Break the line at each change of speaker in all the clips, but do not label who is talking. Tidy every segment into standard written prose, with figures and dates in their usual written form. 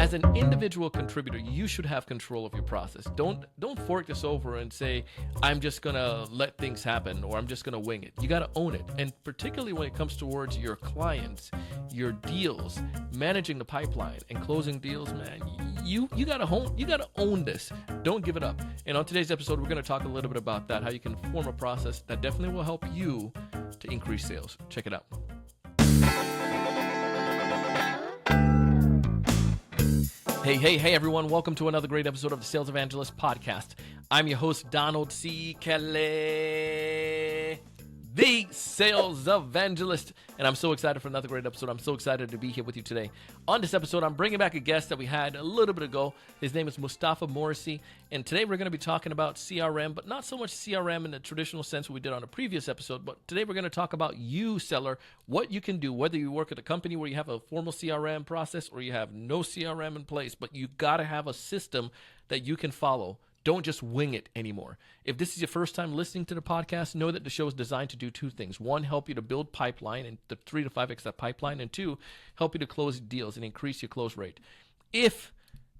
As an individual contributor, you should have control of your process. Don't fork this over and say, I'm just gonna let things happen or I'm just gonna wing it. You gotta own it. And particularly when it comes towards your clients, your deals, managing the pipeline and closing deals, man, you gotta own this. Don't give it up. And on today's episode, we're gonna talk a little bit about that, how you can form a process that definitely will help you to increase sales. Check it out. Hey, everyone. Welcome to another great episode of the Sales Evangelist Podcast. I'm your host, Donald C. Kelly, the Sales Evangelist, and I'm so excited for another great episode. I'm so excited to be here with you today. On this episode, I'm bringing back a guest that we had a little bit ago. His name is Moustafa Moursy, and today we're going to be talking about CRM, but not so much CRM in the traditional sense we did on a previous episode, but today we're going to talk about you, seller, what you can do, whether you work at a company where you have a formal CRM process or you have no CRM in place, but you got to have a system that you can follow. Don't just wing it anymore. If this is your first time listening to the podcast, know that the show is designed to do two things. One, help you to build pipeline and the 3 to 5x that pipeline. And two, help you to close deals and increase your close rate. If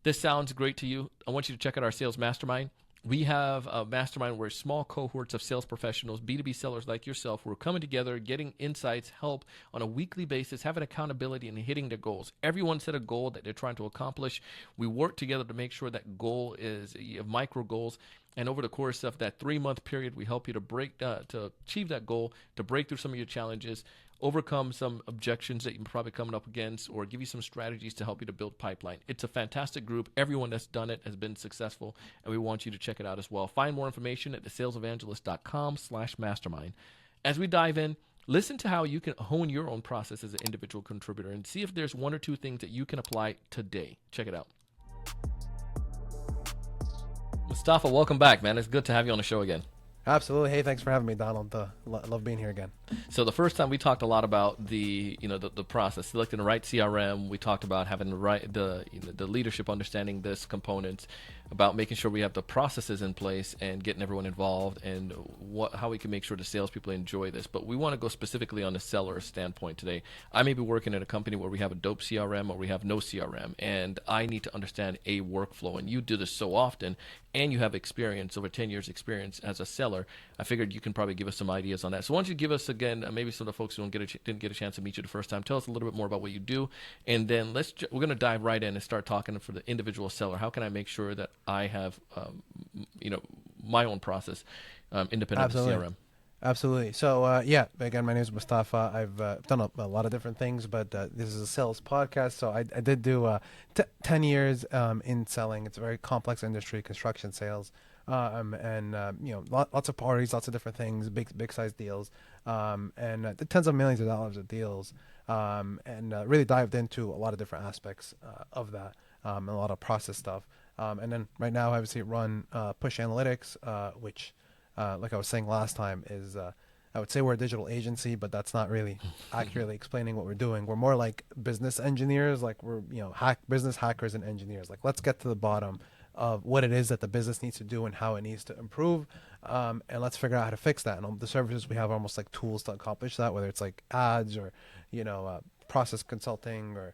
this sounds great to you, I want you to check out our sales mastermind. We have a mastermind where small cohorts of sales professionals, B2B sellers like yourself, who are coming together, getting insights, help on a weekly basis, having accountability and hitting their goals. Everyone set a goal that they're trying to accomplish. We work together to make sure that goal is micro goals. And over the course of that 3-month period, we help you to achieve that goal, to break through some of your challenges, overcome some objections that you're probably coming up against, or give you some strategies to help you to build pipeline. It's a fantastic group. Everyone that's done it has been successful, and we want you to check it out as well. Find more information at thesalesevangelist.com/mastermind. As we dive in, listen to how you can hone your own process as an individual contributor and see if there's 1 or 2 things that you can apply today. Check it out. Moustafa, welcome back, man. It's good to have you on the show again.
Absolutely. Hey, thanks for having me, Donald. Love being here again.
So the first time we talked a lot about the process, selecting the right CRM. We talked about having the leadership understanding this components, about making sure we have the processes in place and getting everyone involved, and how we can make sure the salespeople enjoy this. But we want to go specifically on the seller standpoint today. I may be working in a company where we have a dope CRM or we have no CRM, and I need to understand a workflow. And you do this so often, and you have experience, over 10 years experience as a seller. I figured you can probably give us some ideas on that. So why don't you give us, again, maybe some of the folks who didn't get a chance to meet you the first time, tell us a little bit more about what you do, and then we're going to dive right in and start talking for the individual seller. How can I make sure that I have my own process independent of CRM?
Absolutely. So, again, my name is Moustafa. I've done a lot of different things, but this is a sales podcast. So I did do 10 years in selling. It's a very complex industry, construction sales. Lots of parties, lots of different things, big size deals, and tens of millions of dollars of deals, and really dived into a lot of different aspects of that, and a lot of process stuff. And then right now, I obviously run Push Analytics, which, like I was saying last time, is I would say we're a digital agency, but that's not really accurately explaining what we're doing. We're more like business engineers, like we're business hackers and engineers. Like, let's get to the bottom of what it is that the business needs to do and how it needs to improve, and let's figure out how to fix that. And the services we have are almost like tools to accomplish that, whether it's like ads or process consulting or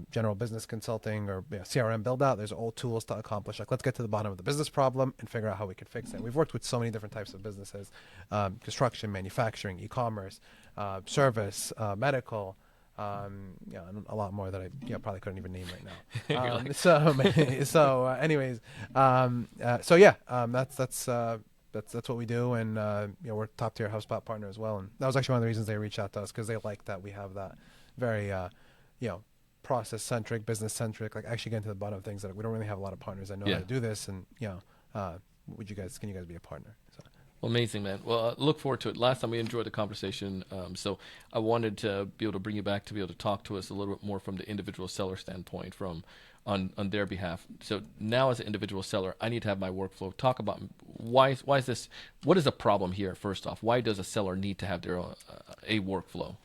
general business consulting or CRM build out. There's all tools to accomplish. Like, let's get to the bottom of the business problem and figure out how we can fix it. We've worked with so many different types of businesses: construction, manufacturing, e-commerce, service, medical. And a lot more that I probably couldn't even name right now. That's what we do, and we're top tier HubSpot partner as well. And that was actually one of the reasons they reached out to us, because they like that we have that very process centric, business centric, like actually getting to the bottom of things that we don't really have a lot of partners that know how to do this. And can you guys be a partner? So.
Well, amazing, man. Well, look forward to it. Last time we enjoyed the conversation, so I wanted to be able to bring you back to be able to talk to us a little bit more from the individual seller standpoint, on their behalf. So now, as an individual seller, I need to have my workflow. Talk about why is this? What is the problem here? First off, why does a seller need to have their own, a workflow?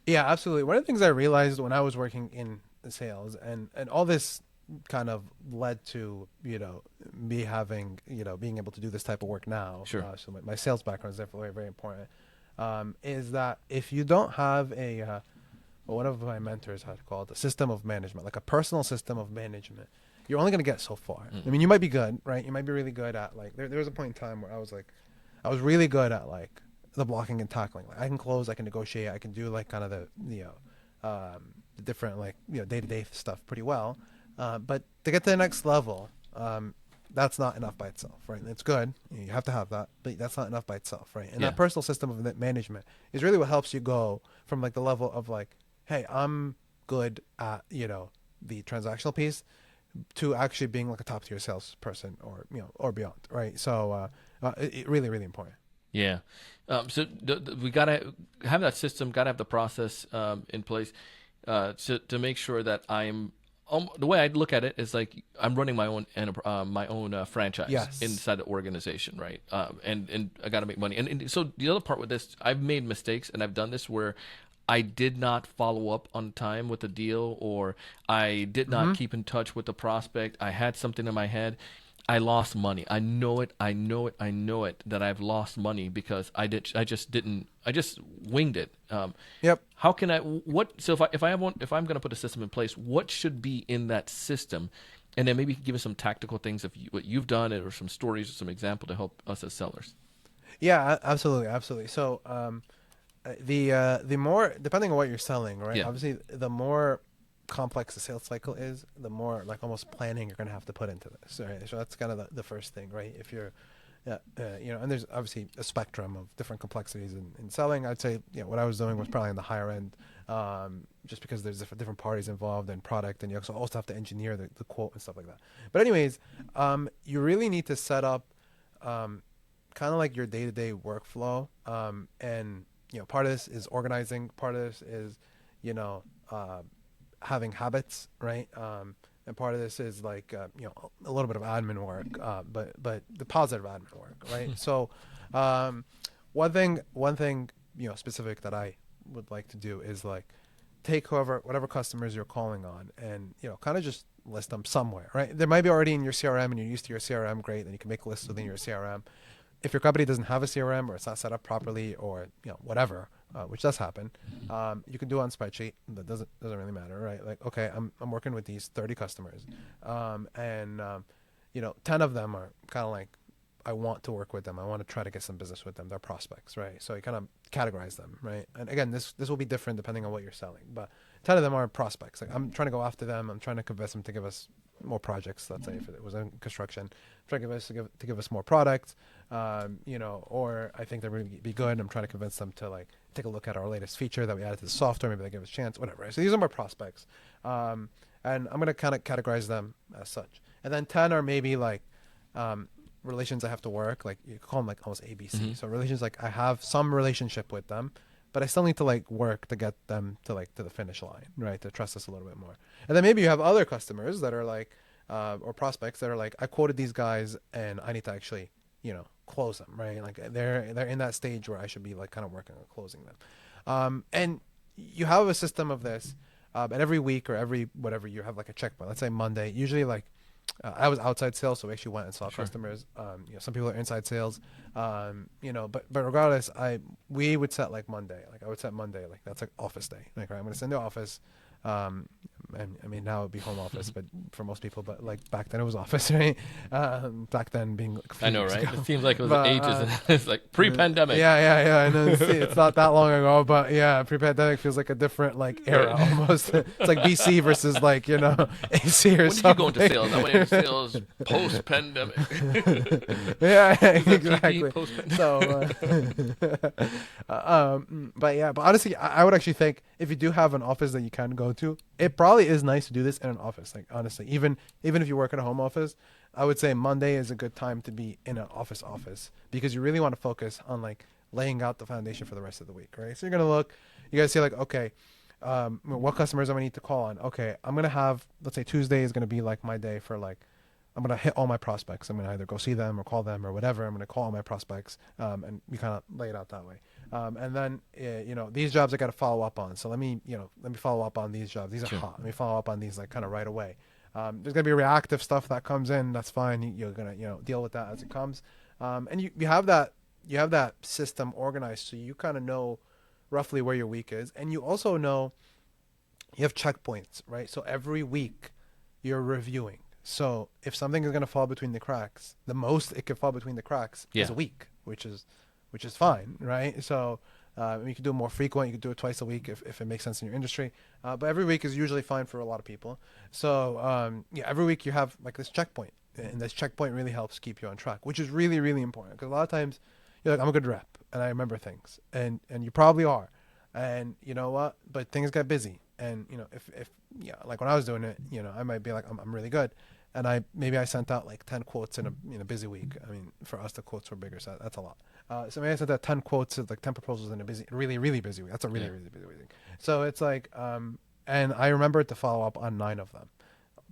Yeah, absolutely. One of the things I realized when I was working in sales, and all this kind of led to me having being able to do this type of work now.
Sure.
So my sales background is definitely very, very important. Is that if you don't have what one of my mentors had called a system of management, like a personal system of management. You're only going to get so far. I mean, you might be good, right? You might be really good at like, there was a point in time where I was really good at like the blocking and tackling. Like I can close, I can negotiate, I can do like kind of the different like, day-to-day stuff pretty well. But to get to the next level, that's not enough by itself, right? It's good. You have to have that, but that's not enough by itself, right? And that personal system of management is really what helps you go from like the level of like, hey, I'm good at, the transactional piece to actually being like a top tier salesperson or beyond, right? So it really, really important.
Yeah. So we got to have that system, got to have the process in place to make sure that I'm the way I look at it is like I'm running my own franchise inside the organization, right? And I got to make money. And so the other part with this, I've made mistakes and I've done this where I did not follow up on time with the deal, or I did not keep in touch with the prospect. I had something in my head. I lost money. I know it that I've lost money because I just winged it.
Yep.
How can so if I'm going to put a system in place, what should be in that system? And then maybe give us some tactical things of what you've done or some stories or some example to help us as sellers.
Yeah, absolutely. So, the more, depending on what you're selling, right?
Yeah.
Obviously, the more complex the sales cycle is, the more like almost planning you're going to have to put into this, right? So that's kind of the first thing, right? If you're, and there's obviously a spectrum of different complexities in selling. I'd say, what I was doing was probably on the higher end, just because there's different parties involved in product, and you also have to engineer the quote and stuff like that. But anyways, you really need to set up kind of like your day-to-day workflow, and part of this is organizing, part of this is having habits, right? And part of this is like a little bit of admin work, but the positive admin work, right? So one thing specific that I would like to do is like take whatever customers you're calling on, and kind of just list them somewhere, right? They might be already in your CRM and you're used to your CRM, great. Then you can make lists within your CRM. If your company doesn't have a CRM or it's not set up properly, or whatever, which does happen, you can do it on spreadsheet. That doesn't really matter, right? Like, okay, I'm working with these 30 customers, and 10 of them are kind of like, I want to work with them. I want to try to get some business with them. They're prospects, right? So you kind of categorize them, right? And again, this will be different depending on what you're selling, but 10 of them are prospects. Like, I'm trying to go after them. I'm trying to convince them to give us more projects. Let's say if it was in construction, trying to give us more products, or I think they're going to be good. I'm trying to convince them to like take a look at our latest feature that we added to the software. Maybe they give us a chance, whatever. Right? So these are my prospects, and I'm going to kind of categorize them as such. And then 10 are maybe like relations I have to work. Like you call them like almost ABC. Mm-hmm. So relations, like I have some relationship with them, but I still need to like work to get them to the finish line, right? To trust us a little bit more. And then maybe you have other customers that are like, or prospects that are like, I quoted these guys and I need to actually, close them, right? Like they're in that stage where I should be like kind of working on closing them. And you have a system of this, and every week or every whatever you have like a checkpoint. Let's say Monday, usually like, I was outside sales, so we actually went and saw customers. Some people are inside sales, but regardless, we would set like Monday. Like I would set Monday, like that's like office day. Like, right, I'm going to send the office. And I mean, now it'd be home office, but for most people, but like back then it was office, right? Back then being like
I know, right? Ago. It seems like it was ages. It's like pre-pandemic.
Yeah. I know. It's not that long ago, but yeah, pre-pandemic feels like a different like era almost. It's like BC versus like AC or
when
something.
When did you go into sales? I went into sales post-pandemic.
Yeah, exactly. So, but honestly, I would actually think if you do have an office that you can go to, it probably is nice to do this in an office. Like honestly, even if you work in a home office, I would say Monday is a good time to be in an office because you really want to focus on like laying out the foundation for the rest of the week, right? So you're gonna you guys say like, okay, what customers am I need to call on? Okay, I'm gonna have, let's say Tuesday is gonna be like my day for like, I'm gonna hit all my prospects. I'm gonna either go see them or call them or whatever. I'm gonna call all my prospects, and we kind of lay it out that way. And then these jobs I got to follow up on. So let me follow up on these jobs. These are hot. Let me follow up on these like kind of right away. There's gonna be reactive stuff that comes in. That's fine. You're gonna deal with that as it comes. And you have that system organized, so you kind of know roughly where your week is, and you also know you have checkpoints, right? So every week you're reviewing. So if something is going to fall between the cracks, the most it could fall between the cracks
Yeah.
is a week, which is fine, right? So you can do it more frequent. You can do it twice a week if it makes sense in your industry. But every week is usually fine for a lot of people. So yeah, every week you have like this checkpoint, and this checkpoint really helps keep you on track, which is really, really important. Because a lot of times you're like, I'm a good rep and I remember things, and you probably are, and you know what? But things get busy, and you know if yeah, like when I was doing it, you know, I might be like, I'm really good. And I sent out like 10 quotes in a busy week. I mean, for us the quotes were bigger, so that's a lot. So maybe I sent out 10 quotes, like 10 proposals in a really busy week. That's a really busy week. So it's like, and I remembered to follow up on 9 of them,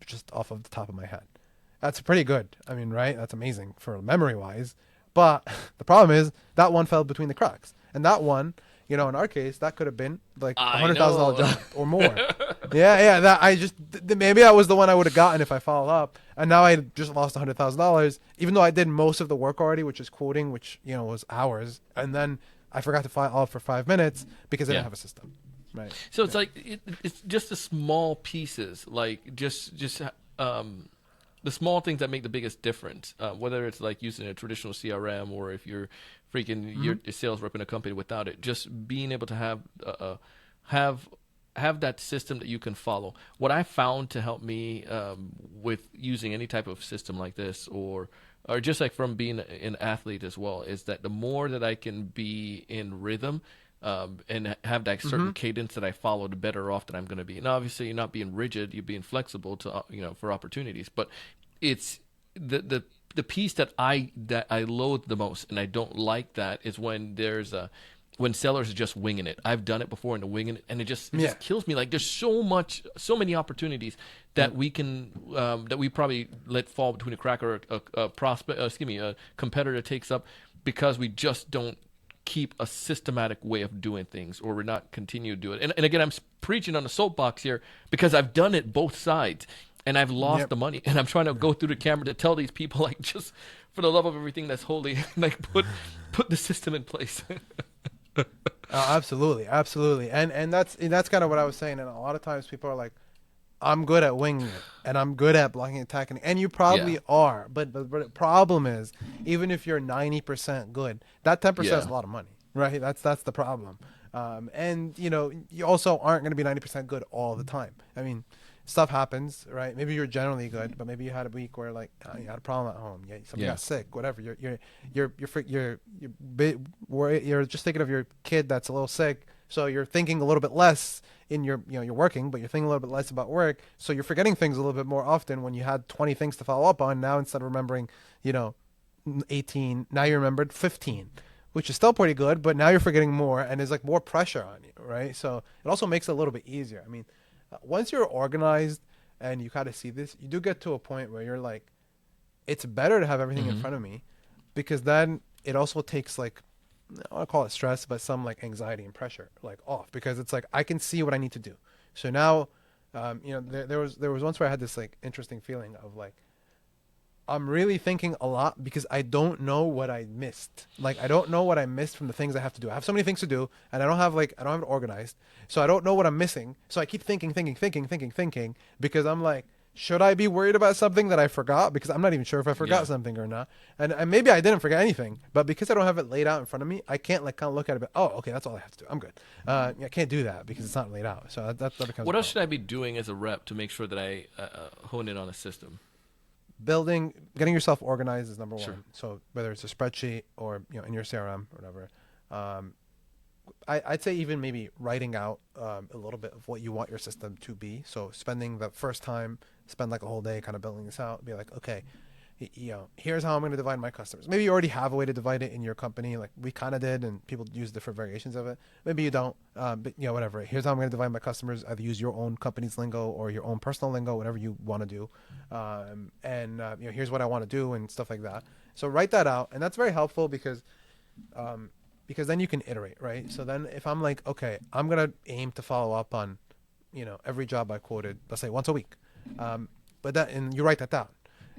just off of the top of my head. That's pretty good. I mean, right? That's amazing for memory wise. But the problem is that one fell between the cracks, and that one, you know, in our case, that could have been like $100,000 job or more. Yeah. That maybe that was the one I would have gotten if I followed up, and now I just lost $100,000, even though I did most of the work already, which is quoting, which you know was hours, and then I forgot to follow up for 5 minutes because I didn't have a system. Right.
So it's like it's just the small pieces, like just the small things that make the biggest difference. Whether it's like using a traditional CRM or if you're freaking your sales rep in a company without it, just being able to have that system that you can follow. What I found to help me with using any type of system like this, or just like from being an athlete as well, is that the more that I can be in rhythm and have that certain cadence that I follow, the better off that I'm going to be. And obviously, you're not being rigid; you're being flexible to for opportunities. But it's the piece that I loathe the most, and I don't like that, is when when sellers are just winging it. I've done it before, and they're winging it, and it just kills me. Like there's so many opportunities that we can that we probably let fall between a crack, or a competitor takes up, because we just don't keep a systematic way of doing things, or we're not continue to do it. And again, I'm preaching on the soapbox here because I've done it both sides. And I've lost the money, and I'm trying to go through the camera to tell these people, like, just for the love of everything that's holy, like put the system in place.
Absolutely, and that's kind of what I was saying. And a lot of times people are like, I'm good at winging it, and I'm good at blocking and attacking, and you probably are. But the problem is, even if you're 90% good, that 10% is a lot of money, right? That's the problem. And you know, you also aren't going to be 90% good all the time. I mean, stuff happens, right? Maybe you're generally good, but maybe you had a week where like you had a problem at home, somebody got sick, whatever. You're just thinking of your kid that's a little sick, so you're thinking a little bit less in your, you know, you're working, but you're thinking a little bit less about work, so you're forgetting things a little bit more often. When you had 20 things to follow up on, now instead of remembering, you know, 18, now you remembered 15. Which is still pretty good, but now you're forgetting more, and there's like more pressure on you, right? So it also makes it a little bit easier. I mean, once you're organized and you kind of see this, you do get to a point where you're like, it's better to have everything in front of me, because then it also takes like, I don't want to call it stress, but some like anxiety and pressure like off, because it's like I can see what I need to do. So now, you know, there was once where I had this like interesting feeling of like, I'm really thinking a lot because I don't know what I missed. Like, I don't know what I missed from the things I have to do. I have so many things to do, and I don't have it organized. So I don't know what I'm missing. So I keep thinking, because I'm like, should I be worried about something that I forgot? Because I'm not even sure if I forgot something or not. And maybe I didn't forget anything, but because I don't have it laid out in front of me, I can't like kind of look at it, but, oh, okay, that's all I have to do. I'm good. I can't do that because it's not laid out. So that becomes
What else should I be doing as a rep to make sure that I hone in on a system?
Getting yourself organized is number one. So whether it's a spreadsheet or, you know, in your CRM or whatever, I'd say even maybe writing out a little bit of what you want your system to be. So spending the first time, spend like a whole day kind of building this out. Be like, okay, you know, here's how I'm going to divide my customers. Maybe you already have a way to divide it in your company, like we kind of did, and people use different variations of it. Maybe you don't, but you know, whatever. Here's how I'm going to divide my customers. Either use your own company's lingo or your own personal lingo, whatever you want to do. You know, here's what I want to do and stuff like that. So write that out, and that's very helpful because then you can iterate, right? So then if I'm like, okay, I'm going to aim to follow up on, you know, every job I quoted, let's say once a week. And you write that down.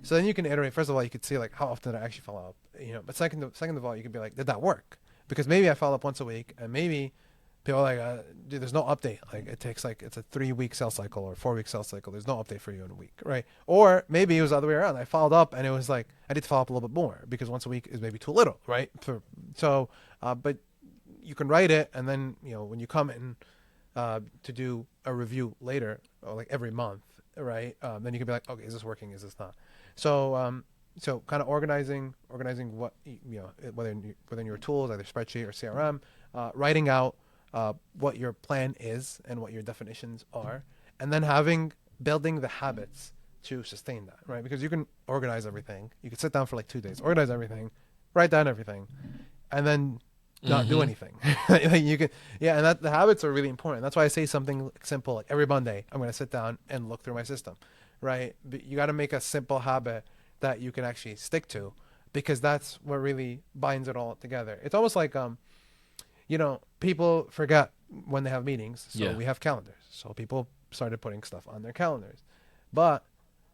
So then you can iterate. First of all, you could see like how often did I actually follow up, you know. But second of all, you could be like, did that work? Because maybe I follow up once a week, and maybe People are like, dude, there's no update. Like it takes like it's a 3-week sales cycle or 4-week sales cycle. There's no update for you in a week, right? Or maybe it was the other way around. I followed up and it was like I need to follow up a little bit more because once a week is maybe too little, right? But you can write it, and then when you come in to do a review later, or like every month, right? Then you can be like, okay, is this working? Is this not? So kind of organizing what whether within your tools, either spreadsheet or CRM, writing out what your plan is and what your definitions are, and then building the habits to sustain that, right? Because you can organize everything. You can sit down for like 2 days, organize everything, write down everything, and then not do anything. Like you can, and that the habits are really important. That's why I say something simple like every Monday I'm going to sit down and look through my system, right? But you got to make a simple habit that you can actually stick to, because that's what really binds it all together. It's almost like people forget when they have meetings, so we have calendars. So people started putting stuff on their calendars, but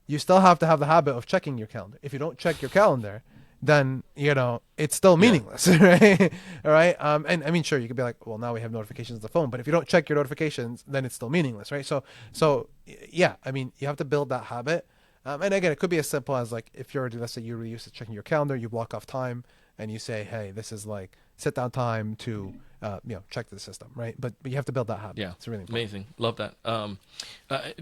you still have to have the habit of checking your calendar. If you don't check your calendar, then it's still meaningless, right? All right. And I mean, sure, you could be like, well, now we have notifications on the phone, but if you don't check your notifications, then it's still meaningless, right? So yeah, I mean, you have to build that habit. And again, it could be as simple as like, if let's say you're used to checking your calendar, you block off time and you say, hey, this is like sit down time to check the system, right? But you have to build that habit.
Yeah,
it's really important.
Amazing. Love that.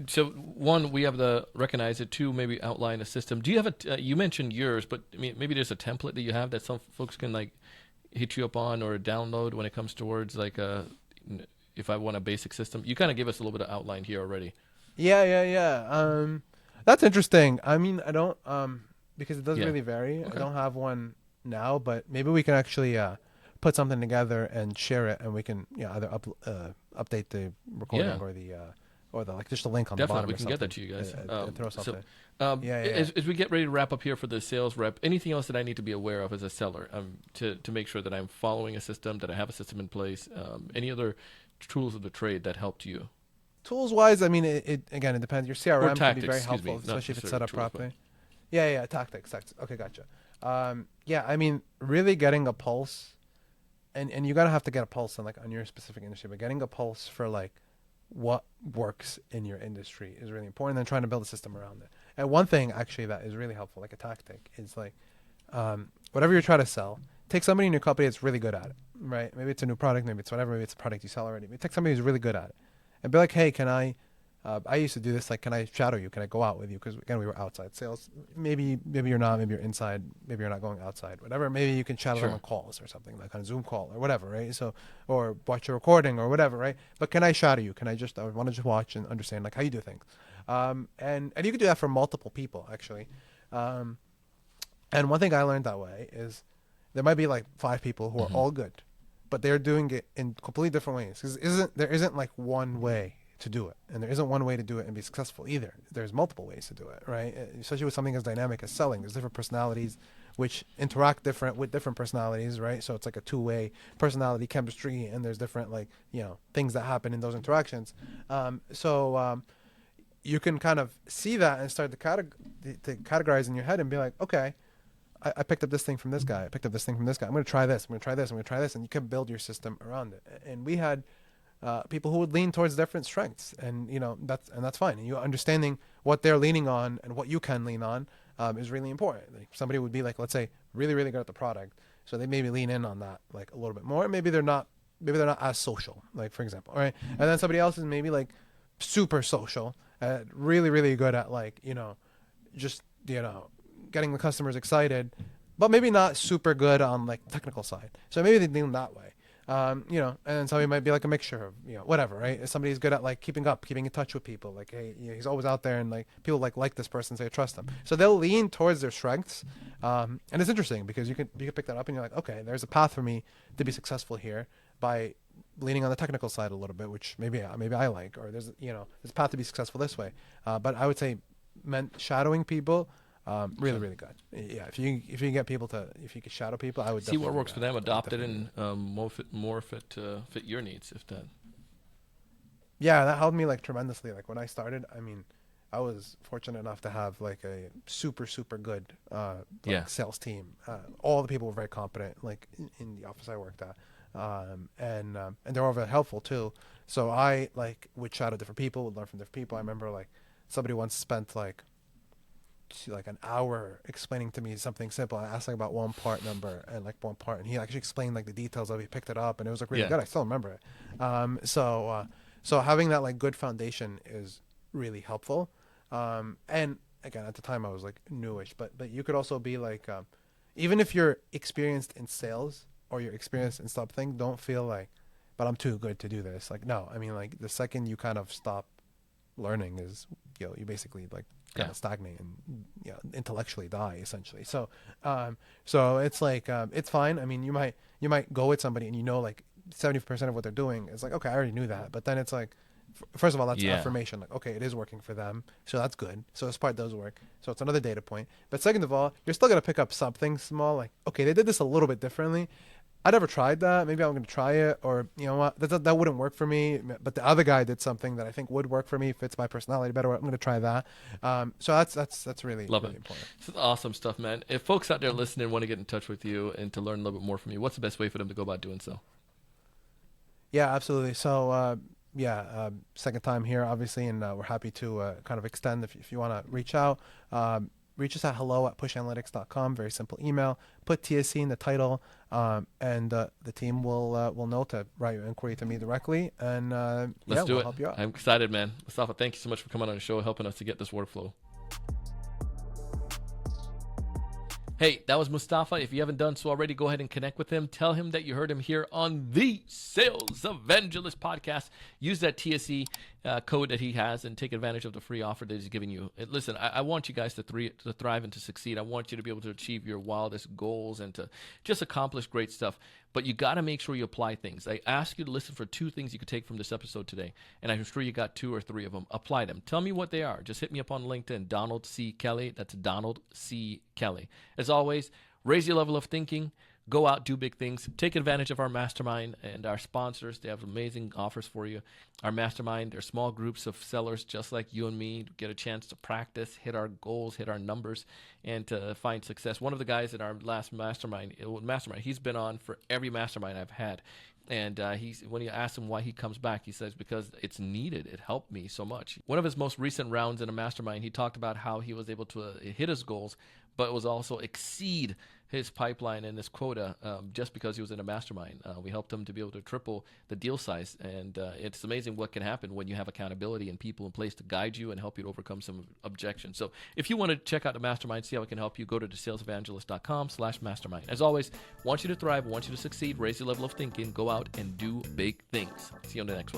So one, we have to recognize it. Two, maybe outline a system. Do you have you mentioned yours, but I mean, maybe there's a template that you have that some folks can like hit you up on or download when it comes towards like if I want a basic system. You kind of give us a little bit of outline here already.
Yeah. That's interesting. I mean, I don't because it does really vary.
Okay.
I don't have one now, but maybe we can actually put something together and share it, and we can either update the recording or the like just a link on the bottom.
Definitely, we can get that to you guys.
And throw something.
As we get ready to wrap up here for the sales rep, anything else that I need to be aware of as a seller to make sure that I'm following a system, that I have a system in place? Any other tools of the trade that helped you?
Tools wise, I mean, it again, it depends. Your CRM can be very helpful,
me,
especially if it's set up
tools,
properly. Yeah, tactics. Okay, gotcha. I mean, really getting a pulse, and you gotta have to get a pulse on your specific industry, but getting a pulse for like what works in your industry is really important. And then trying to build a system around it. And one thing actually that is really helpful, like a tactic, is like whatever you're trying to sell, take somebody in your company that's really good at it, right? Maybe it's a new product, maybe it's whatever, maybe it's a product you sell already. But take somebody who's really good at it. And be like, hey, can I used to do this, like, can I shadow you? Can I go out with you? Because, again, we were outside sales. Maybe you're not. Maybe you're inside. Maybe you're not going outside. Whatever. Maybe you can shadow them on calls or something, like on a Zoom call or whatever, right? So, or watch a recording or whatever, right? But can I shadow you? I want to just watch and understand, like, how you do things. And you can do that for multiple people, actually. And one thing I learned that way is there might be, like, 5 people who are all good, but they're doing it in completely different ways. Because there isn't like one way to do it, and there isn't one way to do it and be successful either. There's multiple ways to do it, right? Especially with something as dynamic as selling. There's different personalities which interact with different personalities, right? So it's like a two-way personality chemistry, and there's different things that happen in those interactions. You can kind of see that and start to categorize in your head and be like, okay, I picked up this thing from this guy. I picked up this thing from this guy. I'm going to try this. I'm going to try this. I'm going to try this. And you can build your system around it. And we had people who would lean towards different strengths, and that's fine. And you understanding what they're leaning on and what you can lean on is really important. Like somebody would be like, let's say, really, really good at the product, so they maybe lean in on that like a little bit more. Maybe they're not as social, like for example, right? And then somebody else is maybe like super social, really, really good at like just getting the customers excited, but maybe not super good on like technical side. So maybe they lean that way. And then somebody might be like a mixture of, whatever, right? If somebody's good at like keeping in touch with people, like, hey, he's always out there and like people like this person, so they trust them. So they'll lean towards their strengths. And it's interesting because you can pick that up and you're like, okay, there's a path for me to be successful here by leaning on the technical side a little bit, which maybe I like, or there's a path to be successful this way. But I would say shadowing people, really, really good. Yeah, if you can get people if you can shadow people, I would
see what works for them, adopt it, and more fit your needs. If that.
Yeah, that helped me like tremendously. Like when I started, I mean, I was fortunate enough to have like a super good sales team. All the people were very competent, like in the office I worked at. And they're all very helpful too. So I like would shadow different people, would learn from different people. I remember like somebody once spent like an hour explaining to me something simple. I asked like about one part number and like one part, and he actually explained like the details of it. He picked it up, and it was like really
Yeah.
good. I still remember it. So having that like good foundation is really helpful. And again, at the time I was like newish, but you could also be like, even if you're experienced in sales or you're experienced in something, don't feel like, but I'm too good to do this. Like, no, I mean like the second you kind of stop learning is, you basically like kind of stagnate and intellectually die essentially. So it's like it's fine. I mean, you might go with somebody and like 70% of what they're doing is like, okay, I already knew that, but then it's like, first of all, that's affirmation, like, okay, it is working for them, so that's good, so this part does work, so it's another data point. But second of all, you're still going to pick up something small, like, okay, they did this a little bit differently. I never tried that. Maybe I'm going to try it, or you know what, that wouldn't work for me. But the other guy did something that I think would work for me, fits my personality better. I'm going to try that. So that's really
Love
really
it.
important.
This is awesome stuff, man. If folks out there listening want to get in touch with you and to learn a little bit more from you, what's the best way for them to go about doing so?
Yeah, absolutely. So second time here, obviously, and we're happy to kind of extend if you want to reach out. Reach us at hello@pushanalytics.com. Very simple email. Put TSC in the title, and the team will know to write your inquiry to me directly, and
Let's do
we'll
it.
help you out.
I'm excited, man. Moustafa, thank you so much for coming on the show, helping us to get this workflow. Hey, that was Moustafa. If you haven't done so already, go ahead and connect with him. Tell him that you heard him here on the Sales Evangelist podcast. Use that TSE code that he has and take advantage of the free offer that he's giving you. Listen, I want you guys to thrive and to succeed. I want you to be able to achieve your wildest goals and to just accomplish great stuff. But you got to make sure you apply things. I ask you to listen for 2 things you could take from this episode today, and I'm sure you got 2 or 3 of them. Apply them. Tell me what they are. Just hit me up on LinkedIn, Donald C. Kelly. That's Donald C. Kelly. As always, raise your level of thinking. Go out, do big things. Take advantage of our mastermind and our sponsors. They have amazing offers for you. Our mastermind, they're small groups of sellers just like you and me to get a chance to practice, hit our goals, hit our numbers, and to find success. One of the guys in our last mastermind, he's been on for every mastermind I've had. And when you ask him why he comes back, he says, because it's needed. It helped me so much. One of his most recent rounds in a mastermind, he talked about how he was able to hit his goals, but was also exceed his pipeline and his quota just because he was in a mastermind. We helped him to be able to triple the deal size. And it's amazing what can happen when you have accountability and people in place to guide you and help you to overcome some objections. So if you want to check out the mastermind, see how it can help you, go to theSalesEvangelist.com/mastermind. As always, want you to thrive, want you to succeed, raise your level of thinking, go out and do big things. See you on the next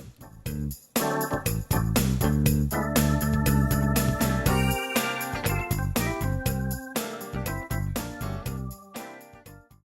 one.